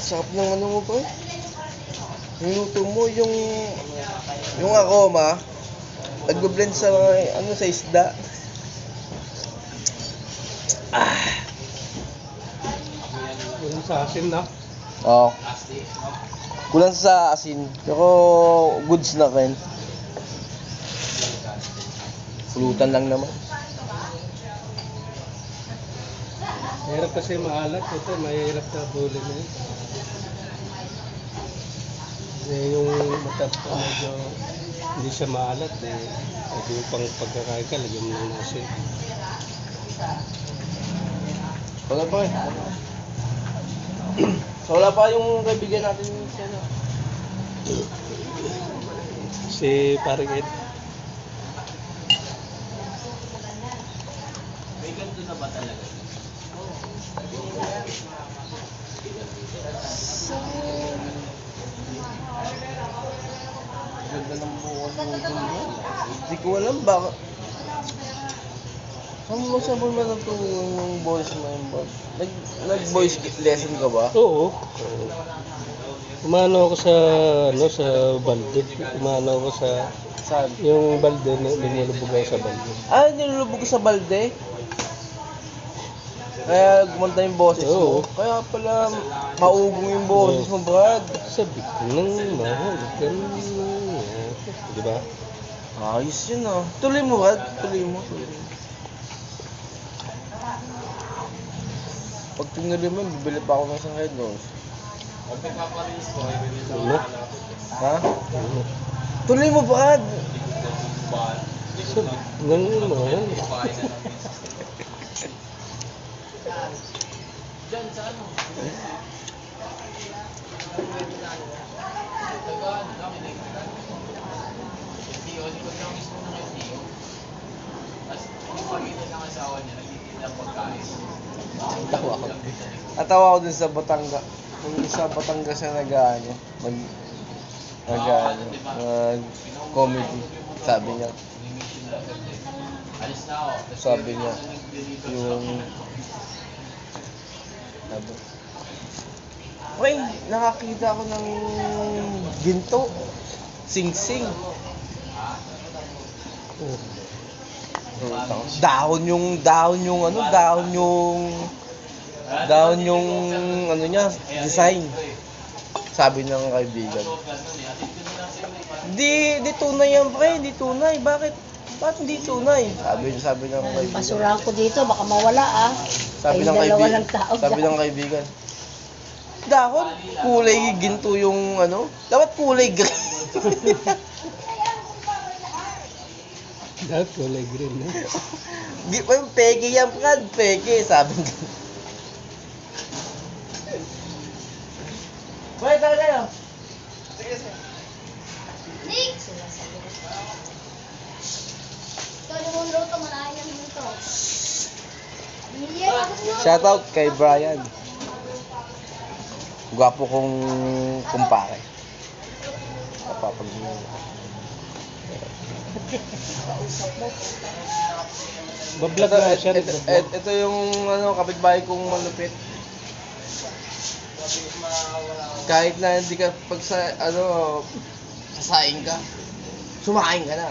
Sarap ng ano mo pa. Niluto mo yung aroma. Nagbe-blend sa ano sa isda. Kulang sa asin na. Oo. Kulang sa asin, pero goods na rin. Pulutan lang naman. Mahirap kasi maalat. Ito, mahirap na bulin na yun. Yung matap ko medyo hindi siya maalat. Pwede yung pang pagkakain ka, lagyan mo ng asin. Wala pa So wala pa yung kaibigan natin siya na. Si parang Ed. May ganito na ba talaga? Ganda ng buwan mo dun. Hindi ko alam baka. Saan mo sabon ba natulungan yung voice mo yung boss? Nag-voice lesson ka ba? Oo. Umano ako sa sa balde. Umano ako sa Saan? yung balde, nilulubog ako sa balde. Ah, nilulubog ka sa balde? Kaya gumanda yung boses mo? Oo. Kaya pala maugong yung boses mo, Brad. Sabi ko nang mahal ka na. Di ba? Ayos yun ah. Tuloy mo, Brad. Tuloy mo. Pag tinuloy mo, bibili pa ako ng isang head nose. Ano? Ha? Tuloy mo, Brad. Sabi nang mahal. Diyan sa ano? Likod lang mismo ng LTO. Tapos yung pagkita ng asawa niya, nagtitinda ng pagkain. Natawa ako. Natawa ako dun sa Batanga. Kung sa Batangas na comedy. Sabi niya. Alis na ako. Sabi niya. Yung... Uy, nakakita ako ng ginto. Sing-sing. Dahon yung ano niya, design. Sabi ng kaibigan. Di tunay yan, pre, di tunay. Bakit hindi tunay? Sabi ng kaibigan. Basurahan ko dito, baka mawala Sabi ng dalawa kaibigan. lang tao Sabi ng kaibigan. Dahon, kulay ginto yung ano. Dapat kulay green. Dapat kulay green na. Peke yan, Brad. Peke, sabi ng Wait, tara kayo. Sige. Nick! Ito yung luto, marayang luto. Shoutout kay Brian. Gwapo kong kumpare. Napapag-iwan. Bablog na siya. Ito yung kapitbahay kong malupit. Kahit na hindi ka sasaing ka, sumaing ka na.